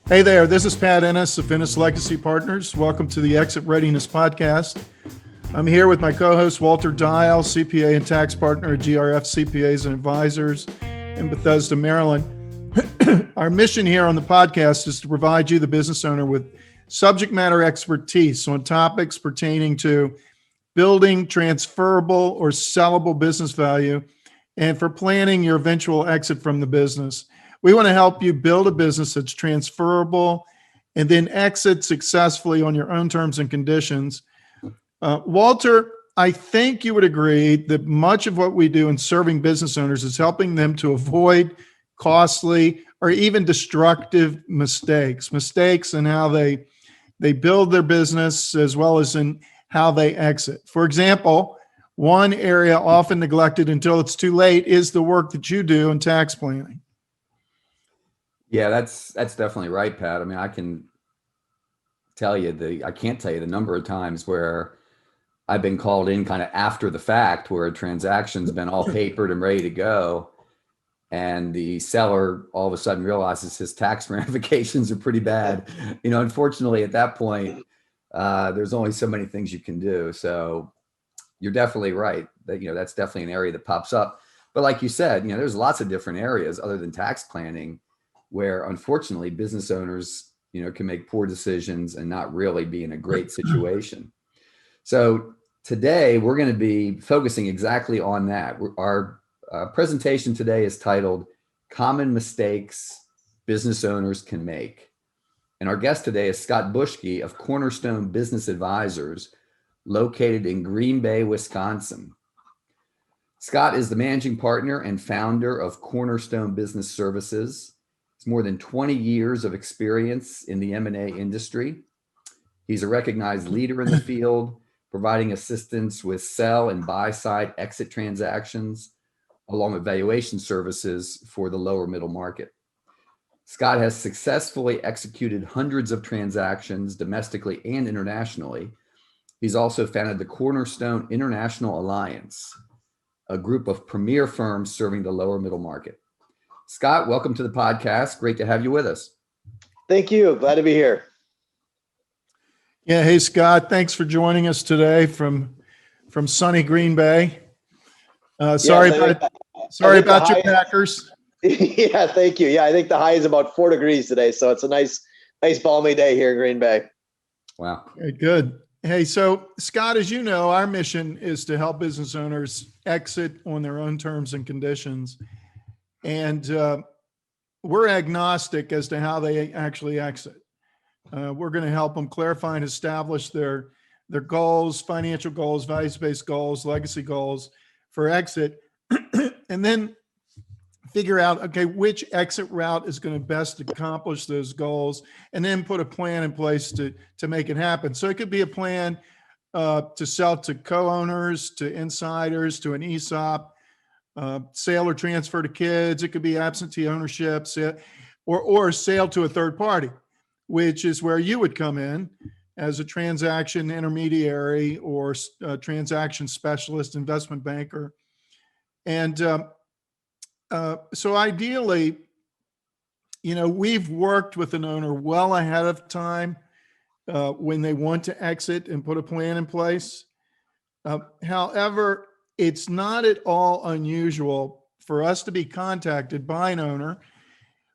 Hey there, this is Pat Ennis of Ennis Legacy Partners. Welcome to the Exit Readiness Podcast. I'm here with my co-host Walter Dial, CPA and tax partner at GRF CPAs and Advisors in Bethesda, Maryland. Our mission here on the podcast is to provide you, the business owner, with subject matter expertise on topics pertaining to building transferable or sellable business value and for planning your eventual exit from the business. We want to help you build a business that's transferable and then exit successfully on your own terms and conditions. Walter, I think you would agree that much of what we do in serving business owners is helping them to avoid costly or even destructive mistakes in how they build their business as well as in how they exit. For example, one area often neglected until it's too late is the work that you do in tax planning. Yeah, that's definitely right, Pat. I mean, I can't tell you the number of times where I've been called in kind of after the fact, where a transaction's been all papered and ready to go, and the seller all of a sudden realizes his tax ramifications are pretty bad. Unfortunately, at that point, there's only so many things you can do. So you're definitely right that that's definitely an area that pops up. But like you said, there's lots of different areas other than tax planning where unfortunately business owners, can make poor decisions and not really be in a great situation. So today we're going to be focusing exactly on that. Our presentation today is titled Common Mistakes Business Owners Can Make. And our guest today is Scott Bushkie of Cornerstone Business Advisors, located in Green Bay, Wisconsin. Scott is the managing partner and founder of Cornerstone Business Services. He's more than 20 years of experience in the M&A industry. He's a recognized leader in the field, providing assistance with sell and buy side exit transactions, along with valuation services for the lower middle market. Scott has successfully executed hundreds of transactions domestically and internationally. He's also founded the Cornerstone International Alliance, a group of premier firms serving the lower middle market. Scott, welcome to the podcast. Great to have you with us. Thank you. Glad to be here. Yeah. Hey, Scott, thanks for joining us today from sunny Green Bay. Sorry about your Packers. Yeah, thank you. Yeah, I think the high is about 4 degrees today, so it's a nice balmy day here in Green Bay. Wow. Okay, good. Hey, so Scott, as you know, our mission is to help business owners exit on their own terms and conditions. And we're agnostic as to how they actually exit. We're going to help them clarify and establish their goals, financial goals, values-based goals, legacy goals for exit, and then figure out, okay, which exit route is going to best accomplish those goals, and then put a plan in place to make it happen. So it could be a plan to sell to co-owners, to insiders, to an ESOP, sale or transfer to kids. It could be absentee ownership, or sale to a third party, which is where you would come in as a transaction intermediary or a transaction specialist, investment banker. And so ideally, we've worked with an owner well ahead of time when they want to exit and put a plan in place. However, it's not at all unusual for us to be contacted by an owner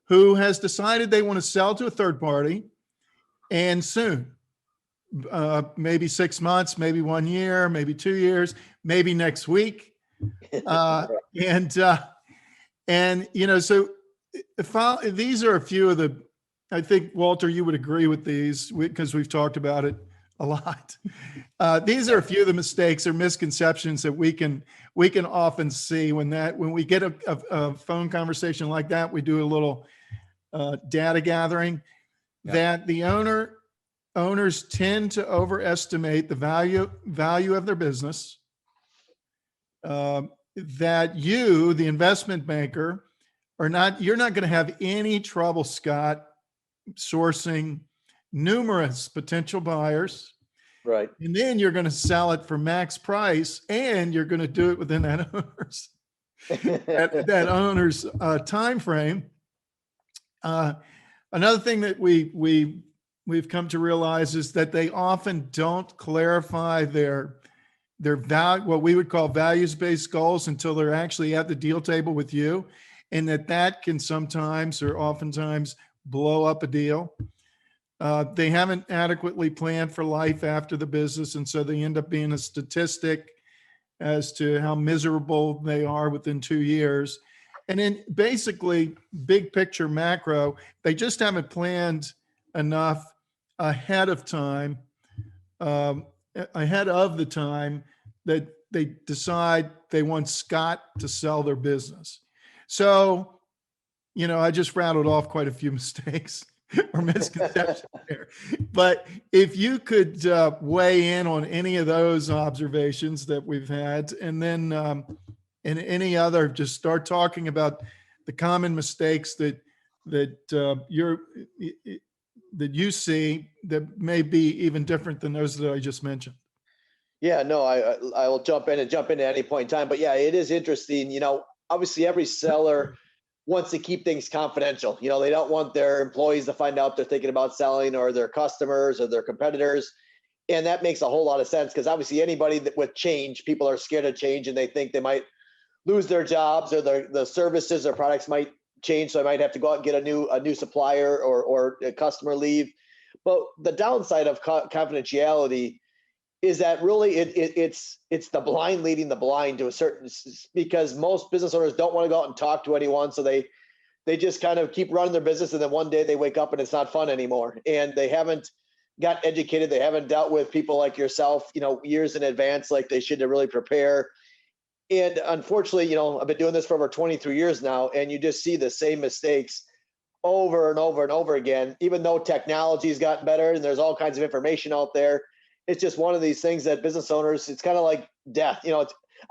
who has decided they want to sell to a third party, and soon, maybe 6 months, maybe 1 year, maybe 2 years, maybe next week. So these are a few of the, I think, Walter, you would agree with these because we've talked about it a lot. These are a few of the mistakes or misconceptions that we can often see when we get a phone conversation like that. We do a little data gathering. That the owners tend to overestimate the value of their business. That you, the investment banker, you're not going to have any trouble, Scott, sourcing numerous potential buyers. Right. And then you're going to sell it for max price, and you're going to do it within that owner's time frame. Another thing that we've come to realize is that they often don't clarify their value, what we would call values-based goals, until they're actually at the deal table with you, and that can sometimes or oftentimes blow up a deal. They haven't adequately planned for life after the business, and so they end up being a statistic as to how miserable they are within 2 years. And then basically, big picture macro, they just haven't planned enough ahead of time, ahead of the time that they decide they want Scott to sell their business. So, I just rattled off quite a few mistakes or misconceptions there. But if you could weigh in on any of those observations that we've had, and then and any other, just start talking about the common mistakes that you see that may be even different than those that I just mentioned. Yeah, no, I will jump in at any point in time. But yeah, it is interesting. Obviously every seller wants to keep things confidential. They don't want their employees to find out they're thinking about selling, or their customers or their competitors. And that makes a whole lot of sense, because obviously anybody with change, people are scared of change, and they think they might lose their jobs, or the services or products might change. So I might have to go out and get a new supplier, or a customer leave. But the downside of confidentiality is that really it's the blind leading the blind to a certain, because most business owners don't want to go out and talk to anyone. So they just kind of keep running their business, and then one day they wake up and it's not fun anymore. And they haven't got educated. They haven't dealt with people like yourself, years in advance, like they should, to really prepare. And unfortunately, I've been doing this for over 23 years now, and you just see the same mistakes over and over and over again. Even though technology's gotten better and there's all kinds of information out there, it's just one of these things that business owners, it's kind of like death.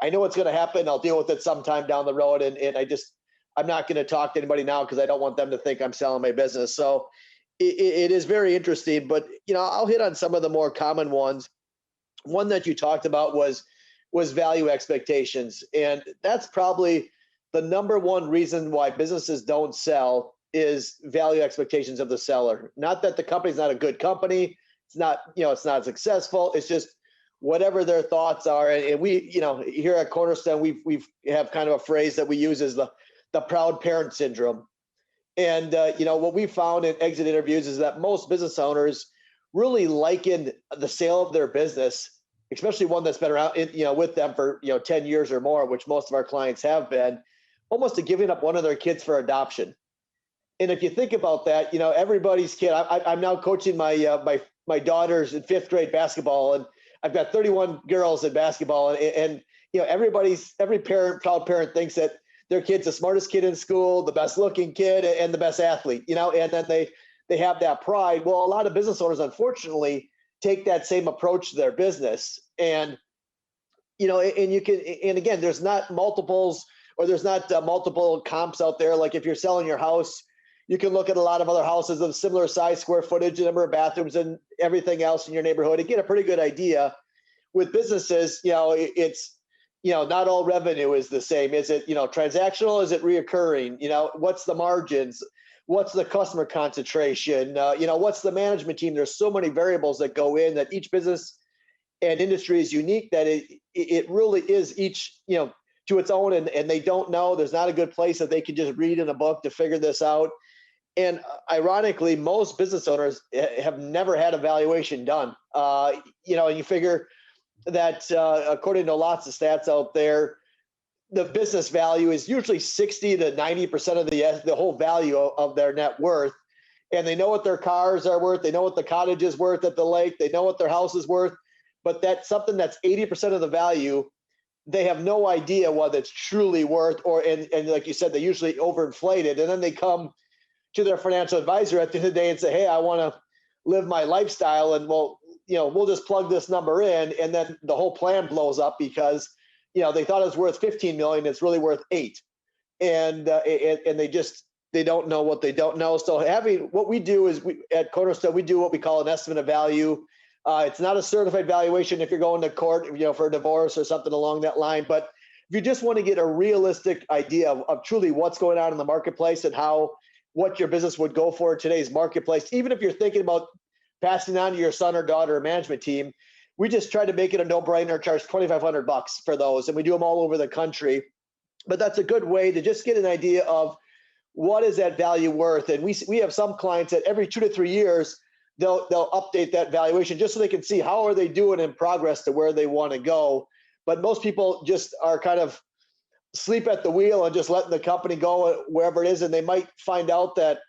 I know what's going to happen. I'll deal with it sometime down the road. And I'm not going to talk to anybody now, because I don't want them to think I'm selling my business. So it is very interesting. But, I'll hit on some of the more common ones. One that you talked about was value expectations. And that's probably the number one reason why businesses don't sell, is value expectations of the seller. Not that the company's not a good company. It's not, it's not successful. It's just whatever their thoughts are. And we, here at Cornerstone, we have kind of a phrase that we use, is the proud parent syndrome. And, what we found in exit interviews is that most business owners really liken the sale of their business, especially one that's been around, with them for, 10 years or more, which most of our clients have been, almost to giving up one of their kids for adoption. And if you think about that, everybody's kid, I'm now coaching my daughters in 5th grade basketball, and I've got 31 girls in basketball, and every proud parent thinks that their kid's the smartest kid in school, the best looking kid, and the best athlete, and then they have that pride. Well, a lot of business owners, unfortunately, take that same approach to their business. And, and you can, and again, there's not multiples, or there's not multiple comps out there. Like if you're selling your house, you can look at a lot of other houses of similar size, square footage, the number of bathrooms, and everything else in your neighborhood, and get a pretty good idea. With businesses, it's, not all revenue is the same. Is it, transactional? Is it reoccurring? What's the margins? What's the customer concentration? What's the management team? There's so many variables that go in, that each business and industry is unique, that it really is each, to its own, and they don't know. There's not a good place that they can just read in a book to figure this out. And ironically, most business owners have never had a valuation done. And you figure that according to lots of stats out there, the business value is usually 60 to 90% of the whole value of their net worth. And they know what their cars are worth. They know what the cottage is worth at the lake. They know what their house is worth. But that's something that's 80% of the value. They have no idea what it's truly worth, and like you said, they usually overinflate it. And then they come to their financial advisor at the end of the day and say, hey, I want to live my lifestyle, and we'll just plug this number in, and then the whole plan blows up because they thought it was worth 15 million, it's really worth 8. And they don't know what they don't know. So what we do is, at Cornerstone, we do what we call an estimate of value. It's not a certified valuation if you're going to court, for a divorce or something along that line. But if you just want to get a realistic idea of truly what's going on in the marketplace, and how what your business would go for in today's marketplace. Even if you're thinking about passing on to your son or daughter or management team, we just try to make it a no-brainer, charge $2,500 for those, and we do them all over the country. But that's a good way to just get an idea of what is that value worth. And we have some clients that every 2 to 3 years they'll update that valuation just so they can see how are they doing in progress to where they want to go. But most people just are kind of sleep at the wheel and just letting the company go wherever it is, and they might find out that,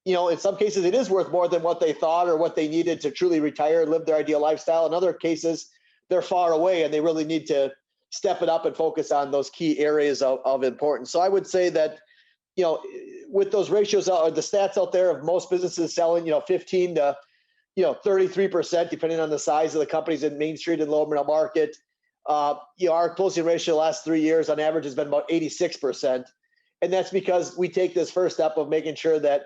you know, in some cases it is worth more than what they thought or what they needed to truly retire and live their ideal lifestyle. In other cases, they're far away and they really need to step it up and focus on those key areas of importance. So I would say that, you know, with those ratios or the stats out there of most businesses selling, you know, 15 to, you know, 33%, depending on the size of the companies in Main Street and lower middle market. You know, our closing ratio the last 3 years on average has been about 86%. And that's because we take this first step of making sure that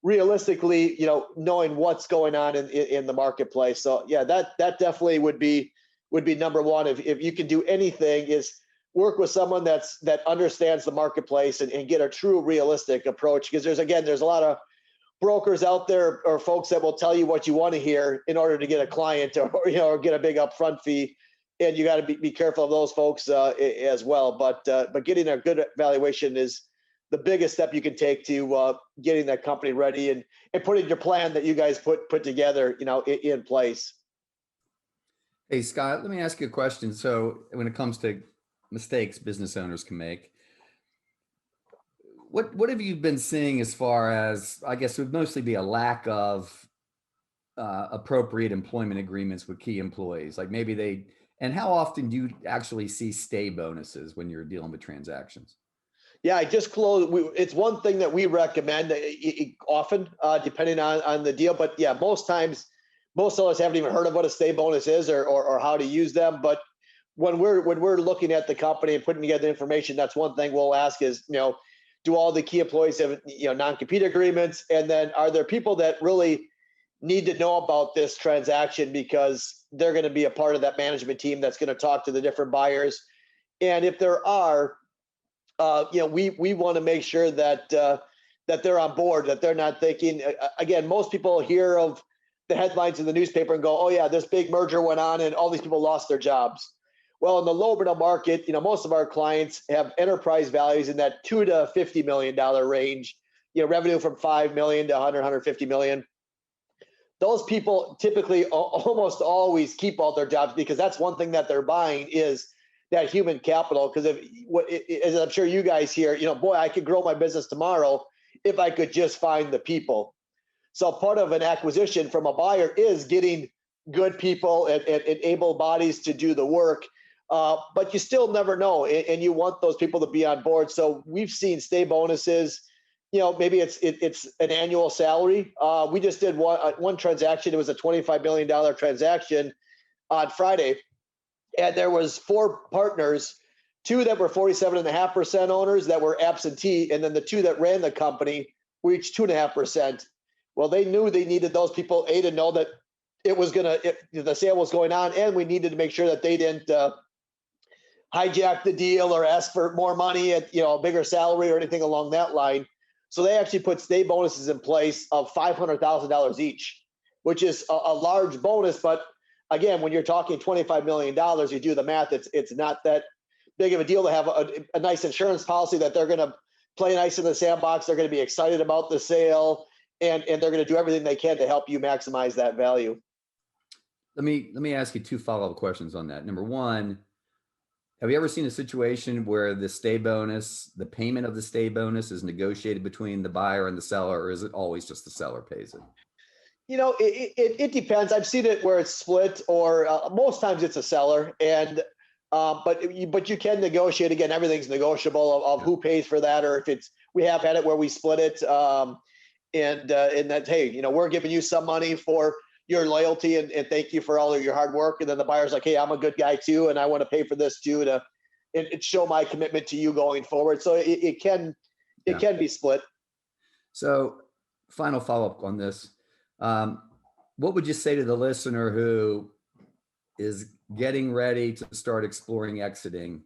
realistically, you know, knowing what's going on in the marketplace. So yeah, that definitely would be number one. If you can do anything, is work with someone that understands the marketplace and get a true realistic approach. Because there's a lot of brokers out there or folks that will tell you what you want to hear in order to get a client or you know, or get a big upfront fee. And you got to be careful of those folks as well. But getting a good valuation is the biggest step you can take to getting that company ready and putting your plan that you guys put together, you know, in place. Hey, Scott, let me ask you a question. So when it comes to mistakes business owners can make, what have you been seeing as far as, I guess it would mostly be a lack of appropriate employment agreements with key employees? Like maybe and how often do you actually see stay bonuses when you're dealing with transactions? Yeah, I just closed. It's one thing that we recommend often, depending on the deal. But yeah, most times, most sellers haven't even heard of what a stay bonus is or how to use them. But when we're looking at the company and putting together information, that's one thing we'll ask is, you know, do all the key employees have, you know, non-compete agreements? And then are there people that really need to know about this transaction because they're going to be a part of that management team that's going to talk to the different buyers? And if there are, you know, we want to make sure that that they're on board, that they're not thinking. Again, most people hear of the headlines in the newspaper and go, "Oh yeah, this big merger went on and all these people lost their jobs." Well, in the low middle market, you know, most of our clients have enterprise values in that $2 to $50 million range. You know, revenue from 5 million to 150 million. Those people typically almost always keep all their jobs because that's one thing that they're buying is that human capital. Because as I'm sure you guys hear, you know, boy, I could grow my business tomorrow if I could just find the people. So part of an acquisition from a buyer is getting good people and able bodies to do the work. But you still never know, and you want those people to be on board. So we've seen stay bonuses. You know, maybe it's an annual salary. We just did one transaction. It was a $25 million transaction on Friday. And there was 4 partners, 2 that were 47.5% owners that were absentee, and then the 2 that ran the company were each 2.5%. Well, they knew they needed those people, to know that the sale was going on, and we needed to make sure that they didn't hijack the deal or ask for more money at, you know, a bigger salary or anything along that line. So they actually put stay bonuses in place of $500,000 each, which is a large bonus, but again, when you're talking $25 million, you do the math, it's not that big of a deal to have a nice insurance policy that they're going to play nice in the sandbox. They're going to be excited about the sale, and they're going to do everything they can to help you maximize that value. Let me ask you 2 follow-up questions on that. Number one, have you ever seen a situation where the stay bonus, the payment of the stay bonus is negotiated between the buyer and the seller, or is it always just the seller pays it? You know, it depends. I've seen it where it's split, or most times it's a seller, and but you can negotiate. Again, everything's negotiable of who pays for that, or if we have had it where we split it, and that, hey, you know, we're giving you some money for your loyalty and thank you for all of your hard work, and then the buyer's like, hey, I'm a good guy too, and I want to pay for this too to show my commitment to you going forward. So it can be split. So, final follow-up on this. What would you say to the listener who is getting ready to start exploring exiting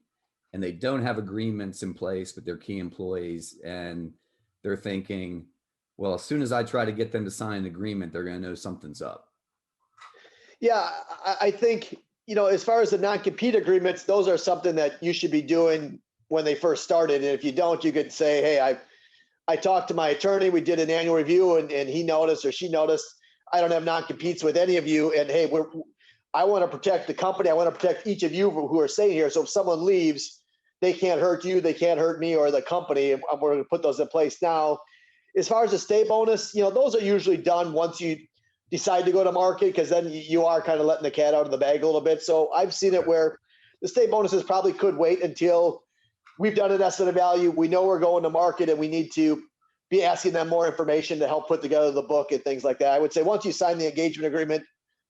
and they don't have agreements in place with their key employees, and they're thinking, well, as soon as I try to get them to sign an agreement, they're going to know something's up. Yeah, I think, as far as the non-compete agreements, those are something that you should be doing when they first started. And if you don't, you could say, hey, I talked to my attorney, we did an annual review, and he noticed or she noticed I don't have non-competes with any of you. And hey, I want to protect the company. I want to protect each of you who are staying here. So if someone leaves, they can't hurt you, they can't hurt me or the company. And we're going to put those in place now. As far as the stay bonus, those are usually done once you decide to go to market, because then you are kind of letting the cat out of the bag a little bit. So I've seen it where the stay bonuses probably could wait until we've done an estimate of value. We know we're going to market and we need to be asking them more information to help put together the book and things like that. I would say once you sign the engagement agreement,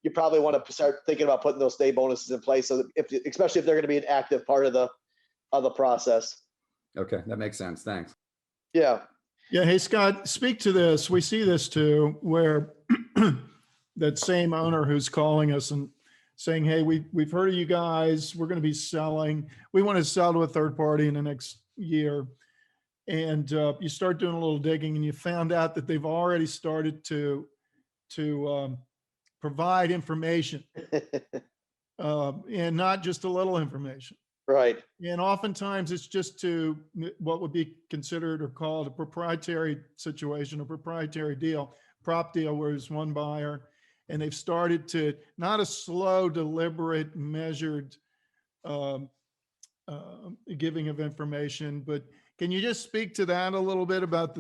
you probably want to start thinking about putting those stay bonuses in place, so that especially if they're going to be an active part of the process. Okay, that makes sense. Thanks. Yeah. Yeah. Hey, Scott, speak to this. We see this too, where that same owner who's calling us and saying, hey, we've heard of you guys. We're going to be selling. We want to sell to a third party in the next year. And you start doing a little digging and you found out that they've already started to provide information and not just a little information. Right. And oftentimes it's just to what would be considered or called a proprietary situation, a proprietary deal, prop deal, where there's one buyer and they've started to, not a slow, deliberate, measured giving of information, but can you just speak to that a little bit about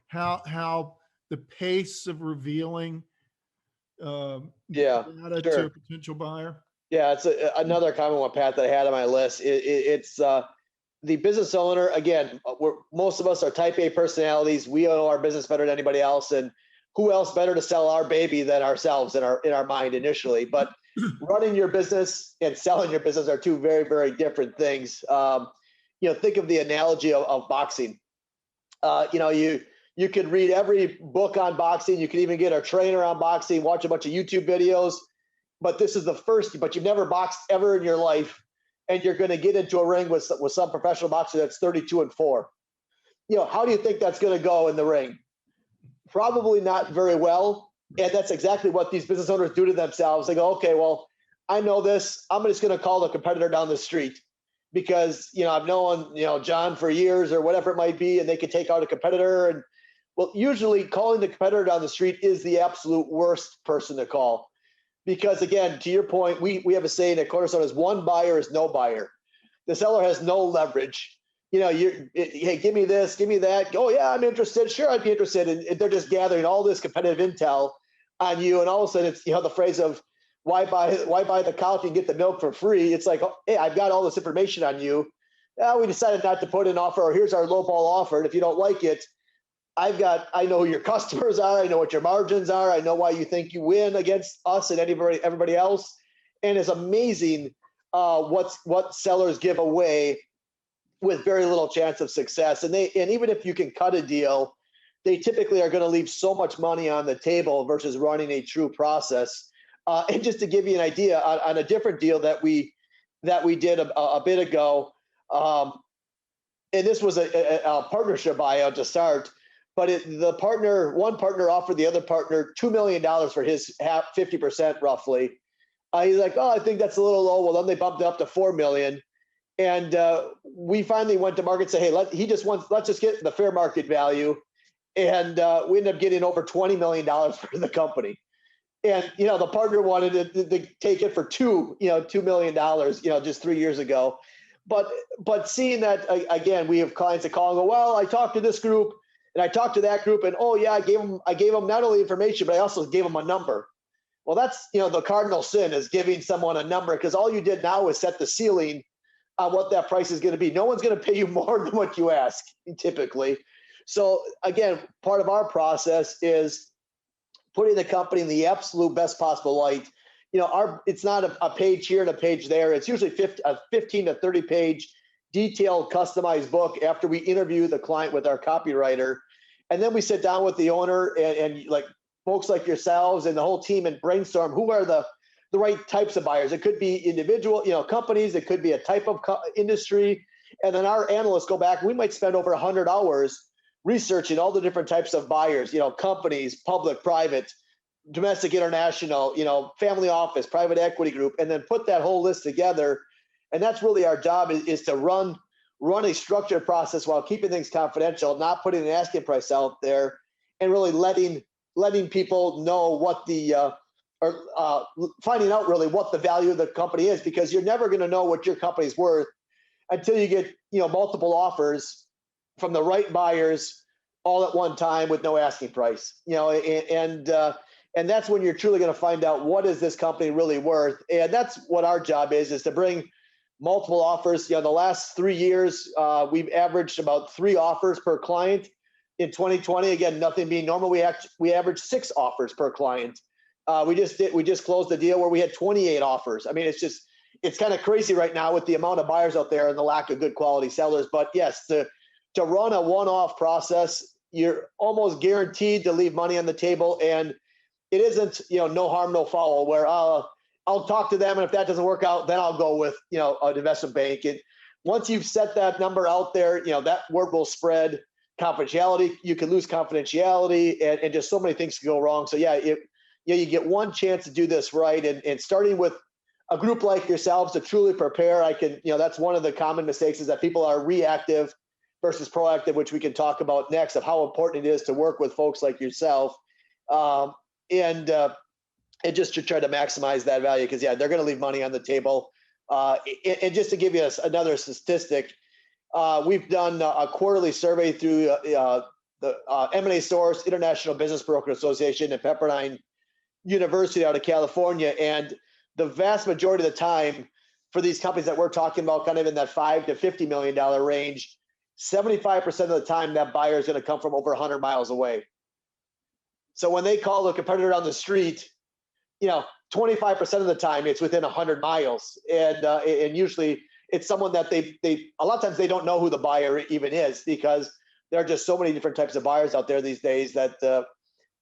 how the pace of revealing data Sure. to a potential buyer? Yeah, it's another common one, Pat, that I had on my list. It's the business owner. Again, most of us are type A personalities. We know our business better than anybody else, and who else better to sell our baby than ourselves in our mind initially? But running your business and selling your business are two very, very different things. Think of the analogy of boxing. You could read every book on boxing. You could even get a trainer on boxing, watch a bunch of YouTube videos. But this is but you've never boxed ever in your life, and you're going to get into a ring with some professional boxer that's 32-4. How do you think that's going to go in the ring? Probably not very well. And that's exactly what these business owners do to themselves. They go, okay, well, I know this. I'm just going to call the competitor down the street because, I've known, John for years or whatever it might be, and they can take out a competitor. And well, usually calling the competitor down the street is the absolute worst person to call. Because again, to your point, we have a saying at Cornerstone is one buyer is no buyer. The seller has no leverage. Hey, give me this, give me that. Oh yeah, I'm interested. Sure, I'd be interested. And they're just gathering all this competitive intel on you. And all of a sudden it's, the phrase of why buy the cow if you can get the milk for free? It's like, hey, I've got all this information on you. We decided not to put an offer, or here's our lowball offer. And if you don't like it, I know who your customers are. I know what your margins are. I know why you think you win against us and everybody else. And it's amazing what sellers give away with very little chance of success. And even if you can cut a deal, they typically are going to leave so much money on the table versus running a true process. And just to give you an idea, on a different deal that we did a bit ago, and this was a partnership buyout to start. But one partner offered the other partner $2 million for his 50% roughly. He's like, oh, I think that's a little low. Well, then they bumped it up to $4 million. And we finally went to market and said, hey, let's just get the fair market value. And we ended up getting over $20 million for the company. And, the partner wanted to take it for $2 million, just 3 years ago. But seeing that, again, we have clients that call and go, well, I talked to this group, and I talked to that group, and oh yeah, I gave them not only information, but I also gave them a number. Well, that's the cardinal sin is giving someone a number, because all you did now is set the ceiling on what that price is going to be. No one's going to pay you more than what you ask typically. So again, part of our process is putting the company in the absolute best possible light. It's not a page here and a page there. It's usually a 15 to 30 page detailed, customized book after we interview the client with our copywriter. And then we sit down with the owner and like folks like yourselves and the whole team and brainstorm who are the right types of buyers. It could be individual, companies. It could be a type of industry. And then our analysts go back. We might spend over 100 hours researching all the different types of buyers, companies, public, private, domestic, international, family office, private equity group, and then put that whole list together. And that's really our job, is to run a structured process while keeping things confidential, not putting an asking price out there, and really letting people know what finding out really what the value of the company is, because you're never going to know what your company's worth until you get multiple offers from the right buyers all at one time with no asking price. And that's when you're truly going to find out what is this company really worth. And that's what our job is to bring multiple offers. The last 3 years, we've averaged about 3 offers per client. In 2020, again, nothing being normal, we averaged 6 offers per client. We just closed a deal where we had 28 offers. I mean, it's kind of crazy right now with the amount of buyers out there and the lack of good quality sellers. But yes, to run a one-off process, you're almost guaranteed to leave money on the table. And it isn't, no harm, no foul, where I'll talk to them, and if that doesn't work out, then I'll go with, an investment bank. And once you've set that number out there, that word will spread. Confidentiality, you can lose confidentiality, and just so many things can go wrong. So you get one chance to do this right, and starting with a group like yourselves to truly prepare. That's one of the common mistakes, is that people are reactive versus proactive, which we can talk about next, of how important it is to work with folks like yourself. And just to try to maximize that value, because they're going to leave money on the table. And just to give you another statistic, we've done a quarterly survey through the M&A Source, International Business Broker Association, and Pepperdine University out of California, and the vast majority of the time for these companies that we're talking about, kind of in that $5 to $50 million range, 75% of the time that buyer is going to come from over 100 miles away. So when they call a competitor on the street, 25% of the time it's within 100 miles, and usually it's someone that they a lot of times they don't know who the buyer even is, because there are just so many different types of buyers out there these days that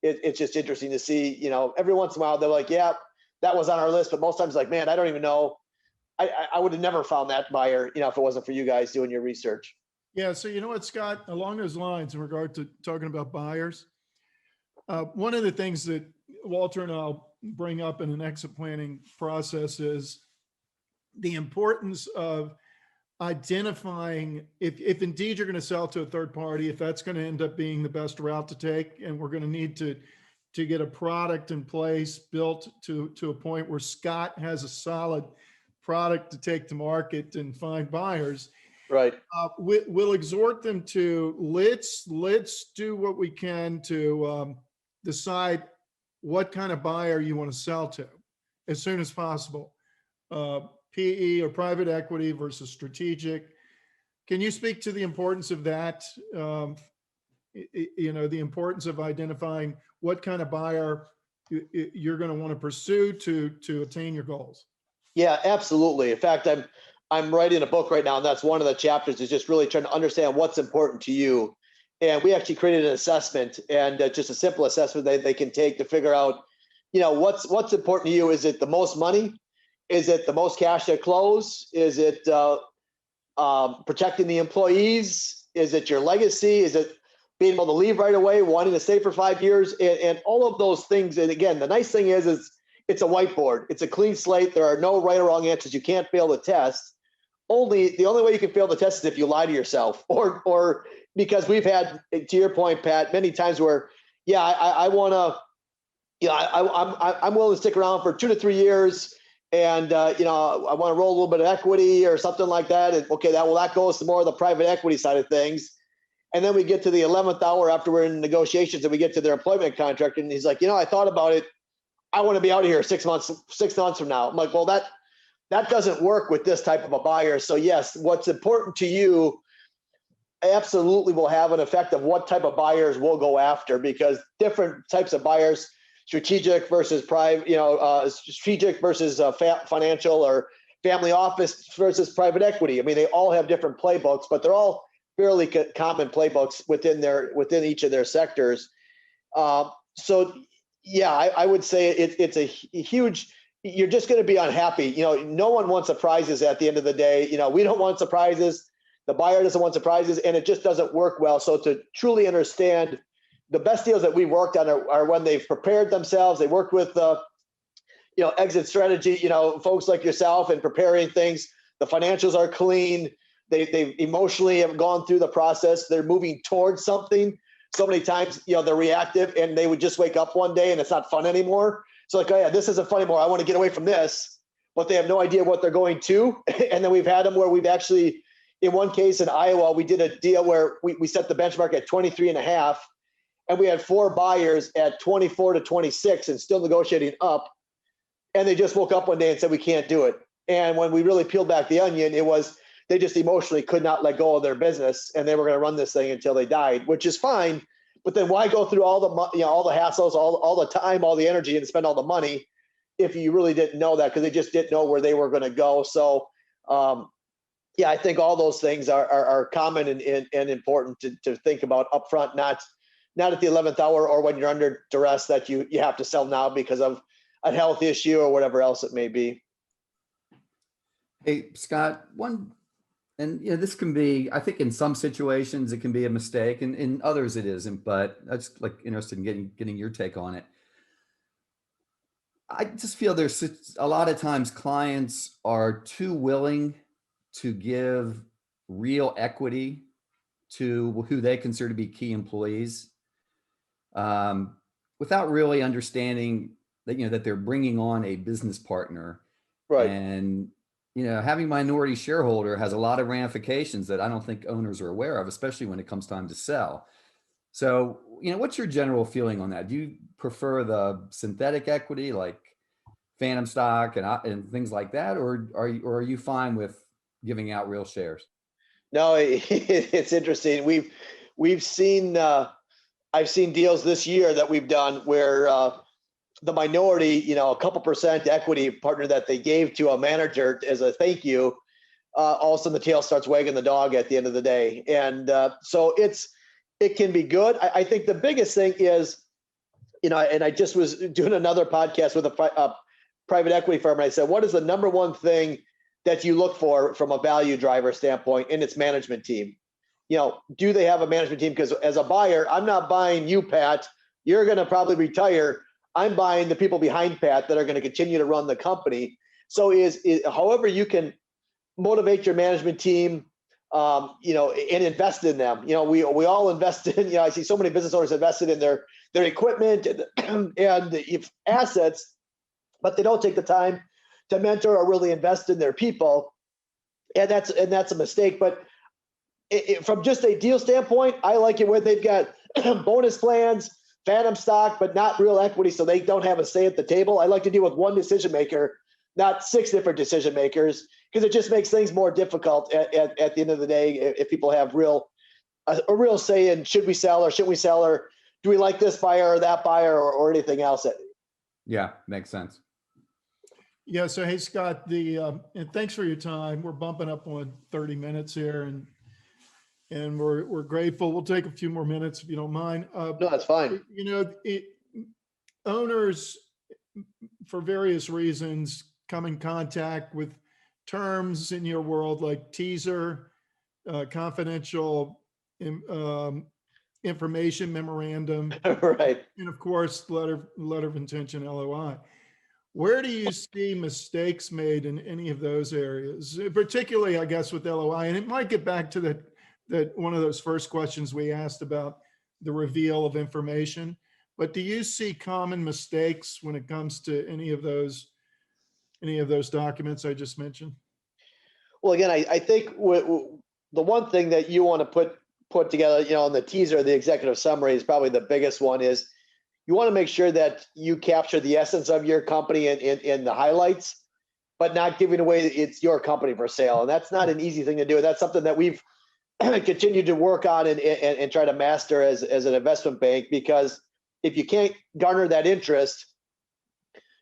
it's just interesting to see. Every once in a while they're like, yeah, that was on our list, but most times like, man, I don't even know. I would have never found that buyer, if it wasn't for you guys doing your research. Yeah. So you know what, Scott, along those lines, in regard to talking about buyers, one of the things that Walter and I'll bring up in an exit planning process is the importance of identifying if indeed you're going to sell to a third party, if that's going to end up being the best route to take, and we're going to need to get a product in place, built to a point where Scott has a solid product to take to market and find buyers. Right. We'll exhort them to let's do what we can to decide what kind of buyer you want to sell to as soon as possible. PE or private equity versus strategic. Can you speak to the importance of that? The importance of identifying what kind of buyer you're going to want to pursue to attain your goals. Yeah, absolutely. In fact, I'm writing a book right now, and that's one of the chapters, is just really trying to understand what's important to you. And we actually created an assessment, and just a simple assessment they can take to figure out, what's important to you. Is it the most money? Is it the most cash at close? Is it protecting the employees? Is it your legacy? Is it being able to leave right away, wanting to stay for 5 years, and all of those things? And again, the nice thing is it's a whiteboard. It's a clean slate. There are no right or wrong answers. You can't fail the test. The only way you can fail the test is if you lie to yourself, or because we've had, to your point, Pat, many times where, I want to, I'm willing to stick around for 2 to 3 years, and I want to roll a little bit of equity or something like that. And okay, that goes to more of the private equity side of things. And then we get to the 11th hour after we're in negotiations, and we get to their employment contract, and he's like, I thought about it. I want to be out of here 6 months from now. I'm like, well, that doesn't work with this type of a buyer. So yes, what's important to you absolutely will have an effect of what type of buyers we'll go after, because different types of buyers, strategic versus private, strategic versus financial, or family office versus private equity. I mean, they all have different playbooks, but they're all fairly common playbooks within each of their sectors. So yeah, I would say it's a huge. You're just going to be unhappy. No one wants surprises at the end of the day. We don't want surprises. The buyer doesn't want surprises, and it just doesn't work well. So to truly understand, the best deals that we've worked on are when they've prepared themselves. They worked with exit strategy, folks like yourself, and preparing things. The financials are clean. They emotionally have gone through the process. They're moving towards something. So many times, they're reactive, and they would just wake up one day and it's not fun anymore. So like, oh yeah, this isn't fun anymore. I want to get away from this, but they have no idea what they're going to. And then we've had them where we've actually, in one case in Iowa, we did a deal where we set the benchmark at 23.5, and we had 4 buyers at 24 to 26 and still negotiating up. And they just woke up one day and said, we can't do it. And when we really peeled back the onion, it was, they just emotionally could not let go of their business, and they were going to run this thing until they died, which is fine. But then why go through all the all the hassles, all the time, all the energy, and spend all the money if you really didn't know that, because they just didn't know where they were going to go. So I think all those things are common and important to think about upfront, not at the 11th hour or when you're under duress that you have to sell now because of a health issue or whatever else it may be. Hey, Scott, this can be, I think in some situations it can be a mistake, and in others it isn't, but I just interested in getting your take on it. I just feel there's a lot of times clients are too willing to give real equity to who they consider to be key employees, without really understanding that, that they're bringing on a business partner. Right. And having minority shareholder has a lot of ramifications that I don't think owners are aware of, especially when it comes time to sell. So, what's your general feeling on that? Do you prefer the synthetic equity like phantom stock and things like that, or are you fine with giving out real shares? No, it's interesting. We've seen I've seen deals this year that we've done where the minority, a couple percent equity partner that they gave to a manager as a thank you, all of a sudden the tail starts wagging the dog at the end of the day. And so it can be good. I think the biggest thing is, and I just was doing another podcast with a private equity firm, and I said, what is the number one thing that you look for from a value driver standpoint in its management team? Do they have a management team? Because as a buyer, I'm not buying you, Pat. You're going to probably retire. I'm buying the people behind Pat that are going to continue to run the company. So is however you can motivate your management team, and invest in them. We all invest in, I see so many business owners invested in their equipment and the assets, but they don't take the time to mentor or really invest in their people. And that's a mistake. But from just a deal standpoint, I like it where they've got bonus plans, phantom stock, but not real equity, so they don't have a say at the table. I like to deal with one decision maker, not 6 different decision makers, because it just makes things more difficult at the end of the day if people have a real say in should we sell or shouldn't we sell, or do we like this buyer or that buyer or anything else. Yeah, makes sense. Yeah. So, hey, Scott, and thanks for your time. We're bumping up on 30 minutes here, and we're grateful. We'll take a few more minutes if you don't mind. No, that's fine. Owners, for various reasons, come in contact with terms in your world like teaser, confidential information memorandum, Right. and of course, letter of intention, LOI. Where do you see mistakes made in any of those areas, particularly, I guess, with LOI? And it might get back to that one of those first questions we asked about the reveal of information. But do you see common mistakes when it comes to any of those documents I just mentioned? Well, again, I think the one thing that you want to put together, in the teaser, the executive summary is probably the biggest one, is you want to make sure that you capture the essence of your company in the highlights, but not giving away it's your company for sale. And that's not an easy thing to do. That's something that we've continued to work on and try to master as an investment bank, because if you can't garner that interest,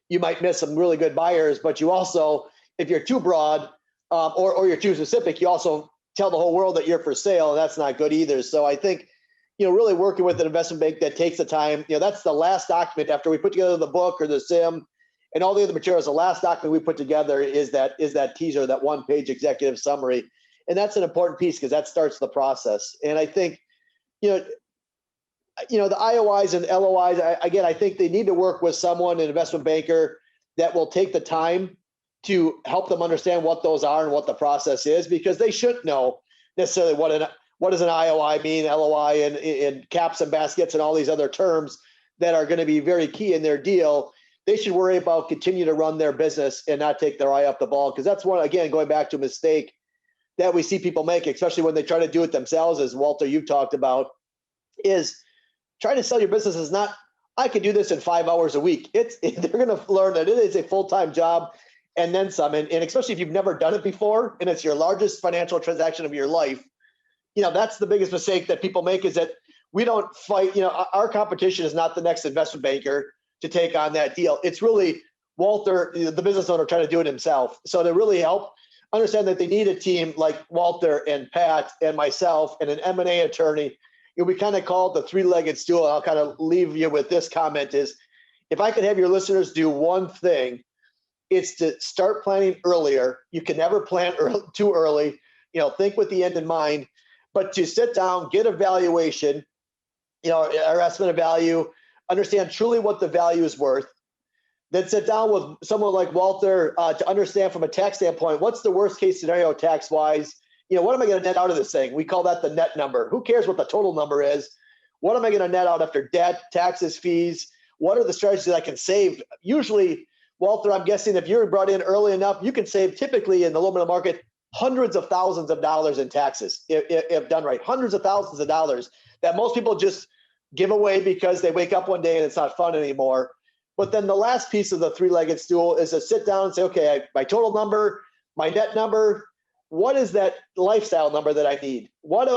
you might miss some really good buyers. But you also, if you're too broad or you're too specific, you also tell the whole world that you're for sale, and that's not good either. So I think, really working with an investment bank that takes the time, that's the last document after we put together the book or the sim and all the other materials. The last document we put together is that teaser, that 1-page executive summary. And that's an important piece because that starts the process. And I think, the IOIs and LOIs, again, I think they need to work with someone, an investment banker, that will take the time to help them understand what those are and what the process is, because they shouldn't know necessarily what does an IOI mean, LOI, and caps and baskets and all these other terms that are going to be very key in their deal. They should worry about continue to run their business and not take their eye off the ball, because that's one, again, going back to a mistake that we see people make, especially when they try to do it themselves, as Walter, you've talked about, is trying to sell your business is not, I can do this in 5 hours a week. They're going to learn that it is a full-time job and then some. And especially if you've never done it before and it's your largest financial transaction of your life, that's the biggest mistake that people make, is that we don't fight. Our competition is not the next investment banker to take on that deal. It's really Walter, the business owner, trying to do it himself. So to really help understand that they need a team like Walter and Pat and myself and an M&A attorney, we kind of call it the three-legged stool. I'll kind of leave you with this comment is, if I could have your listeners do one thing, it's to start planning earlier. You can never plan too early, think with the end in mind, but to sit down, get a valuation, our estimate of value, understand truly what the value is worth, then sit down with someone like Walter to understand from a tax standpoint, what's the worst case scenario tax-wise? What am I going to net out of this thing? We call that the net number. Who cares what the total number is? What am I going to net out after debt, taxes, fees? What are the strategies I can save? Usually, Walter, I'm guessing if you're brought in early enough, you can save typically in the low middle market hundreds of thousands of dollars in taxes, if done right. Hundreds of thousands of dollars that most people just give away because they wake up one day and it's not fun anymore. But then the last piece of the three-legged stool is to sit down and say, okay, my total number, my net number, what is that lifestyle number that I need? What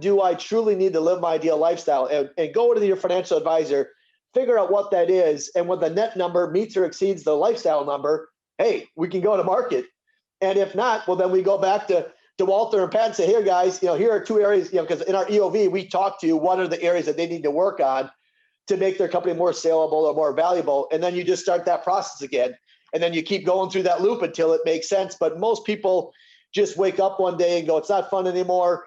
do I truly need to live my ideal lifestyle? And go to your financial advisor, figure out what that is. And when the net number meets or exceeds the lifestyle number, hey, we can go to market. And if not, well, then we go back to Walter and Pat and say, here, guys, here are two areas, because in our EOV, we talk to what are the areas that they need to work on to make their company more saleable or more valuable. And then you just start that process again. And then you keep going through that loop until it makes sense. But most people just wake up one day and go, it's not fun anymore.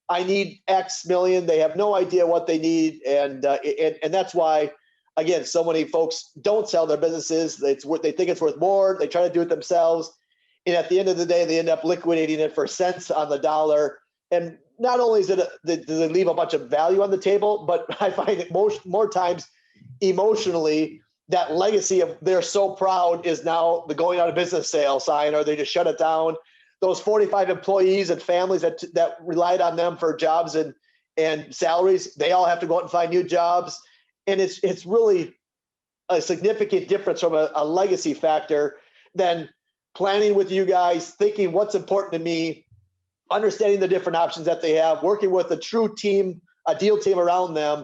I need X million. They have no idea what they need. And that's why, again, so many folks don't sell their businesses. They think it's worth more. They try to do it themselves. And at the end of the day, they end up liquidating it for cents on the dollar. And not only do they leave a bunch of value on the table, but I find it more times emotionally, that legacy of they're so proud is now the going out of business sale sign, or they just shut it down. Those 45 employees and families that relied on them for jobs and salaries, they all have to go out and find new jobs. And it's really a significant difference from a legacy factor than planning with you guys, thinking what's important to me, understanding the different options that they have, working with a true team, a deal team around them,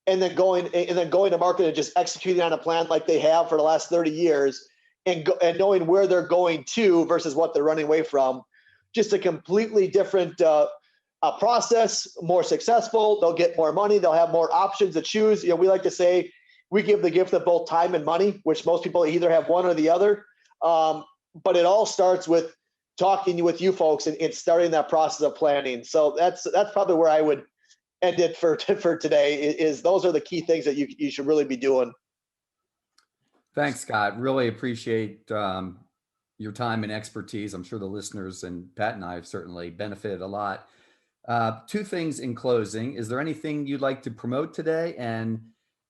and then going to market and just executing on a plan like they have for the last 30 years and knowing where they're going to versus what they're running away from. Just a completely different process, more successful. They'll get more money. They'll have more options to choose. We like to say we give the gift of both time and money, which most people either have one or the other. But it all starts with talking with you folks and starting that process of planning. So that's probably where I would end it for today. Is those are the key things that you should really be doing. Thanks, Scott. Really appreciate your time and expertise. I'm sure the listeners and Pat and I have certainly benefited a lot. Two things in closing. Is there anything you'd like to promote today? And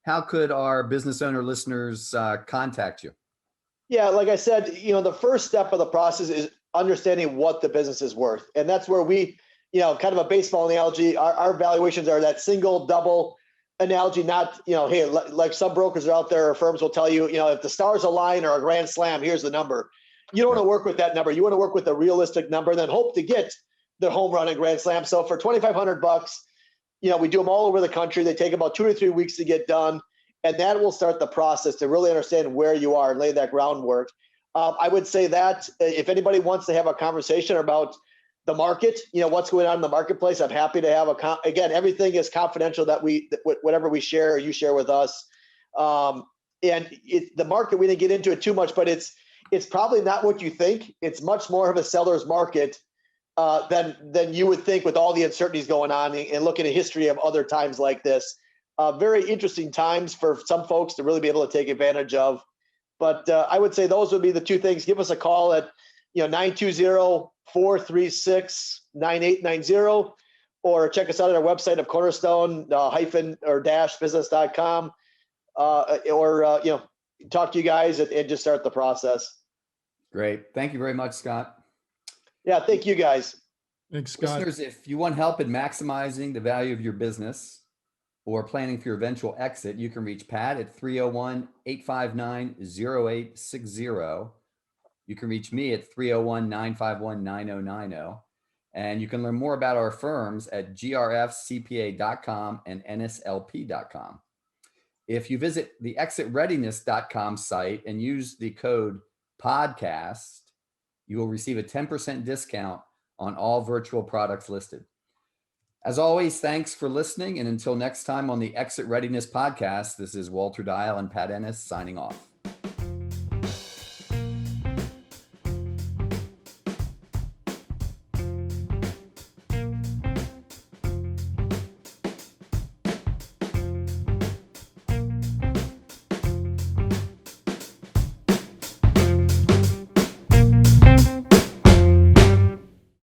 how could our business owner listeners contact you? Yeah, like I said, the first step of the process is understanding what the business is worth. And that's where we, kind of a baseball analogy, our valuations are that single, double analogy, not, hey, like some brokers are out there or firms will tell you, if the stars align or a grand slam, here's the number. You don't want to work with that number. You want to work with a realistic number and then hope to get the home run and grand slam. So for $2,500, we do them all over the country. They take about 2 to 3 weeks to get done. And that will start the process to really understand where you are and lay that groundwork. I would say that if anybody wants to have a conversation about the market, what's going on in the marketplace, I'm happy to have again, everything is confidential that whatever we share or you share with us. And the market, we didn't get into it too much, but it's probably not what you think. It's much more of a seller's market than you would think with all the uncertainties going on, and look at a history of other times like this. Very interesting times for some folks to really be able to take advantage of. But I would say those would be the two things. Give us a call at 920-436-9890, or check us out at our website of Cornerstone business.com, or talk to you guys and just start the process. Great. Thank you very much, Scott. Yeah, thank you guys. Thanks, Scott. Listeners, if you want help in maximizing the value of your business or planning for your eventual exit, you can reach Pat at 301-859-0860. You can reach me at 301-951-9090. And you can learn more about our firms at grfcpa.com and nslp.com. If you visit the exitreadiness.com site and use the code podcast, you will receive a 10% discount on all virtual products listed. As always, thanks for listening. And until next time on the Exit Readiness Podcast, this is Walter Dial and Pat Ennis signing off.